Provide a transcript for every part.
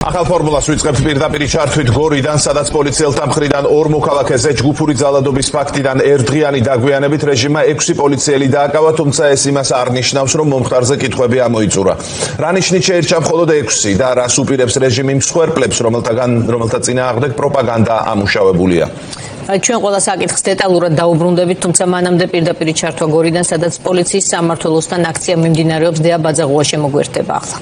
ახალ ფორმულას ვიწყებთ პირდაპირ ჩართვით გორიდან, სადაც პოლიციელთა მხრიდან ორ მოქალაქეზე ჯგუფური ძალადობის ფაქტიდან ერთდღიანი დაგვიანებით რეჟიმმა 6 პოლიციელი დააკავა, თუმცა ეს იმას არ ნიშნავს, რომ მომხდარზე კითხვები ამოიწურა. რა ნიშნით შეირჩა მხოლოდ 6 და რას უპირებს რეჟიმი მსხვერპლებს, რომელთა წინააღმდეგ პროპაგანდა ამუშავებულია? ჩვენ ყველა საკითხს დეტალურად დაუბრუნდებით, თუმცა მანამდე პირდაპირ ჩართვა გორიდან, სადაც პოლიციის სამმართველოსთან აქცია მიმდინარეობს, დეა ბაძაღუა შემოგვერთება ახლა.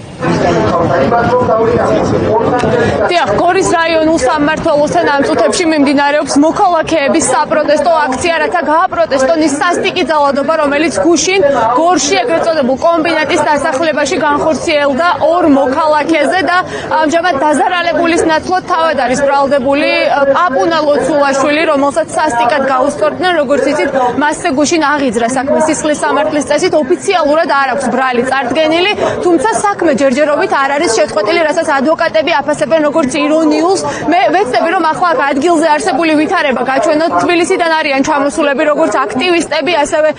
დიახ, გორის რაიონულ სამმართველოსთან ამ წუთებში მიმდინარეობს მოქალაქეების საპროტესტო აქცია, რათა გააპროტესტონ ის სასტიკი ძალადობა, რომელიც გუშინ გორში ეგრეთ წოდებულ კომბინატის დასახლებაში განხორციელდა ორ მოქალაქეზე და ამჟამად დაზარალებულის ნაცვლად თავად არის ბრალდებული პაპუნა ლოცულაშვილი, რომელსაც სასტიკად გაუსწორდნენ, როგორც იცით, მასზე გუშინ აღიძრა საქმე სისხლის სამართლის წესით, ოფიციალურად არ აქვს ბრალი წარდგენილი, თუმცა საქმე ჯერჯერობით არ არის შეწყვეტილი, რასაც ადვოკატები აფასებენ როგორც ირონიულს. მე ვეცდები, რომ ახლა აქ ადგილზე არსებული ვითარება გაჩვენოთ. თბილისიდან არიან ჩამოსულები როგორც აქტივისტები, ასევე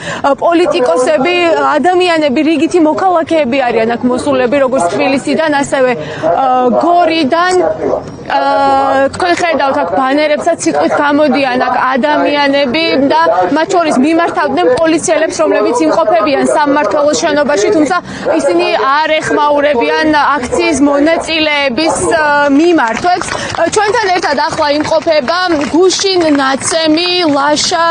პოლიტიკოსები, ადამიანები, რიგითი მოქალაქეები არიან აქ მოსულები, როგორც თბილისიდან, ასევე გორიდან. თქვენ ხედავთ აქ ბანერებსაც, სიტყვით გამოდიან აქ ადამიანები და მათ შორის მიმართავდნენ პოლიციელებს, რომლებიც იმყოფებიან სამმართველოს შენობაში, თუმცა ისინი არ ეხმაურებიან აქციის მონაწილეების მიმართვებს. ჩვენთან ერთად ახლა იმყოფება გუშინ ნაცემი ლაშა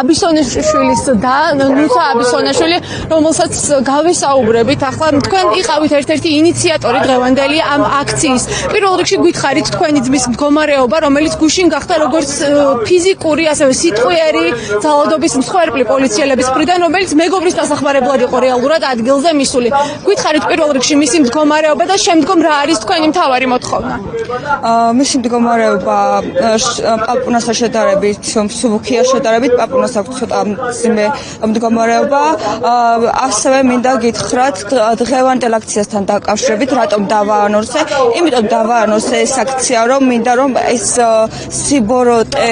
აბისონაშვილის და ნუცა აბისონაშვილი, რომელსაც გავესაუბრებით. ახლა თქვენ იყავით ერთ-ერთი ინიციატორი დღევანდელი ამ აქციის. პირველ რიგში გითხარით თქვენი ძმის მდგომარეობა, რომელიც გუშინ გახდა როგორც ფიზიკური, ასევე სიტყვიერი ძალადობის მსხვერპლი პოლიციელების მხრიდან, რომელიც მეგობრის დასახმარებლად იყო რეალურად ადგილზე მსული. გითხარით პირველ რიგში მისი მდგომარეობა და შემდგომ რა არის თქვენი მთავარი მოთხოვნა? მისი მდგომარეობა პაპუნასთან შედარებით მსუბუქია, შედარებით პაპუნას აქვს ცოტა მძიმე მდგომარეობა. ასევე მინდა გითხრათ დღევანდელ აქციასთან დაკავშირებით, რატომ დავაანონსე? იმიტომ დავაანონსე ეს აქცია, რომ მინდა რომ ეს სიბოროტე,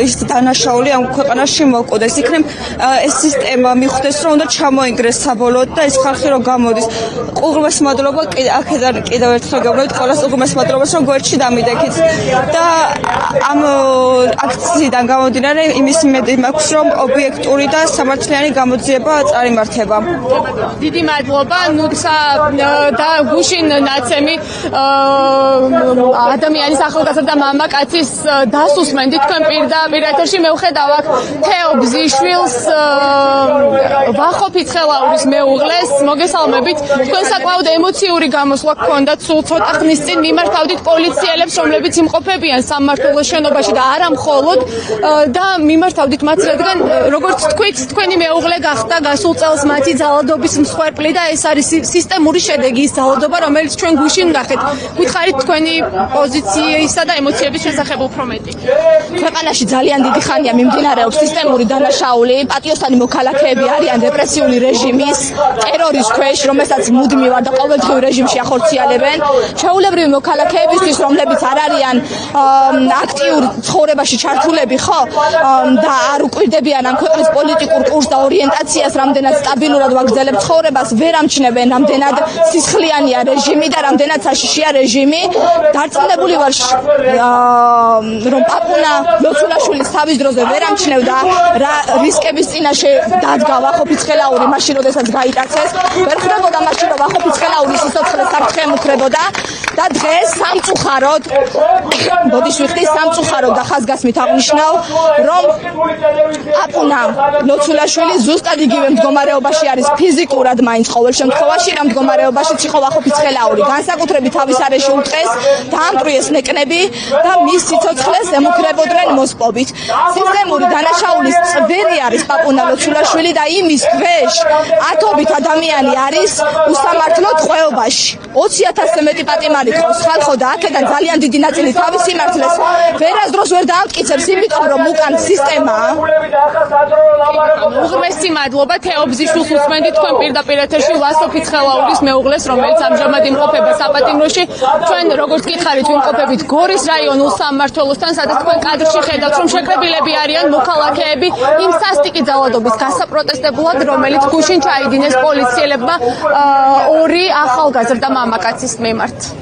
ის დანაშაული ამ ქვეყანაში მოკვდეს. იქნებ ეს სისტემა მიხვდეს, რომ უნდა ჩამოინგრეს საბოლოოდ და ეს ხალხი რომ გამოდის. უღრმეს მადლობა, აქედან კიდევ ერთხელ გეუბნებით ყველას უღრმეს მადლობას, რომ გვერდში დამიდექით და ამ აქციიდან გამომდინარე იმის იმედი მაქვს, რომ ობიექტური და სამართლიანი გამოძიება წარიმართება. დიდი მადლობა. ნუცა და გუშინ ნაცემი ადამიანის ახალგაზრდა მამაკაცის დასუსმენდით თქვენ პირდაპირ ეთერში. მე ვხედავ აქ თეო ბზიშვილს, ვახო ფიცხელაურის მეუღლეს. მოგესალმებით. თქვენ საკმაოდ ემოციური გამოსვლა გქონდათ სულ ცოტა ხნის წინ. მიმართავდით პოლიციელებს, რომლებიც იმყოფებიან სამმართველოს შენობაში და არა მხოლოდ და მიმართავდით მათ, რადგან როგორც თქვით, თქვენი მეუღლე გახდა გასულ წელს მათი ძალადობის მსხვერპლი და ეს არის სისტემური შედეგი, ის ძალადობა, რომელიც ჩვენ გუშინ გახეთ. გითხარით თქვენი პოზიციისა და ემოციების შესახებ უფრო მეტი. ქვეყანაში ძალიან დიდი ხანია მიმდინარეობს სისტემური დანაშაული, პატიოსანი მოქალაქეები არიან რეპრესიული რეჟიმის ტერორის ქვეშ, რომელსაც მუდმივად და ყოველდღიურ რეჟიმში ახორციელებენ. ჩვეულებრივი მოქალაქეებისთვის, რომლებიც არ არიან აქტიურ ცხოვრებაში ჩართულები, ხო, და არ უკვირდებიან ამ ქვეყნის პოლიტიკურ კურსს და ორიენტაციას, რამდენად სტაბილურად ვაგრძელებ ცხოვრებას, ვერ ამჩნევენ, რამდენად სისხლიანია რეჟიმი და რამდენად საშიშია რეჟიმი. დარწმუნებული ვარ, რომ პაპუნა ლოცულაშვილის თავის დროზე ვერ ამჩნევდა რა რისკების წინაშე დადგა ვახო ფიცხელაური, მაშინ როდესაც გაიტაცეს. ვერ ხვდებოდა მაშინ, რომ ვახო ფიცხელაურის სიცოცხლე საფრთხე ემუქრებოდა და დღეს სამწუხაროდ, ბოდიშვიხტის სამწუხაროდ და ხაზგასმით აღნიშნავ, რომ პაპუნა ლოცულაშვილი ზუსტად იგივე მდგომარეობაში არის ფიზიკურად მაინც ყოველ შემთხვევაში, რა მდგომარეობაშიც იყო ვახო ფიცხელაური. განსაკუთრებით თავის არეში უწყეს, დაამტვრიეს ნეკნები და მის სიცოცხლეს ემუქრებოდნენ მოსპობით. სისტემური დანაშაულის წვერი არის პაპუნა ლოცულაშვილი და იმის ქვეშ ათობით ადამიანი არის უსამართლო ტყვეობაში. 20,000-ზე მეტი პატიმარი ყავს ხალხო და აქედან ძალიან დიდი ნაწილი თავის სიმართლეს ვერასდროს ვერ დაამტკიცებს, იმიტომ რომ უკან სისტემაა. უღრმესი მადლობა. თეო ბზიშვილს უსმენდით თქვენ პირდაპირ ეთერში ვახო ფიცხელაურის მეუღლეს, რომელიც ამჟამად იმყოფება საპატიმროში. ჩვენ როგორც გითხარით, ვიმყოფებით გორის რაიონულ სამმართველოსთან, სადაც თქვენ კადრში ხედავთ, რომ შეკრებილები არიან მოქალაქეები იმ სასტიკი ძალადობის გასაპროტესტებლად, რომელიც გუშინ ჩაიდინეს პოლიციელებმა ორი ახალგაზრდა მამაკაცის მიმართ.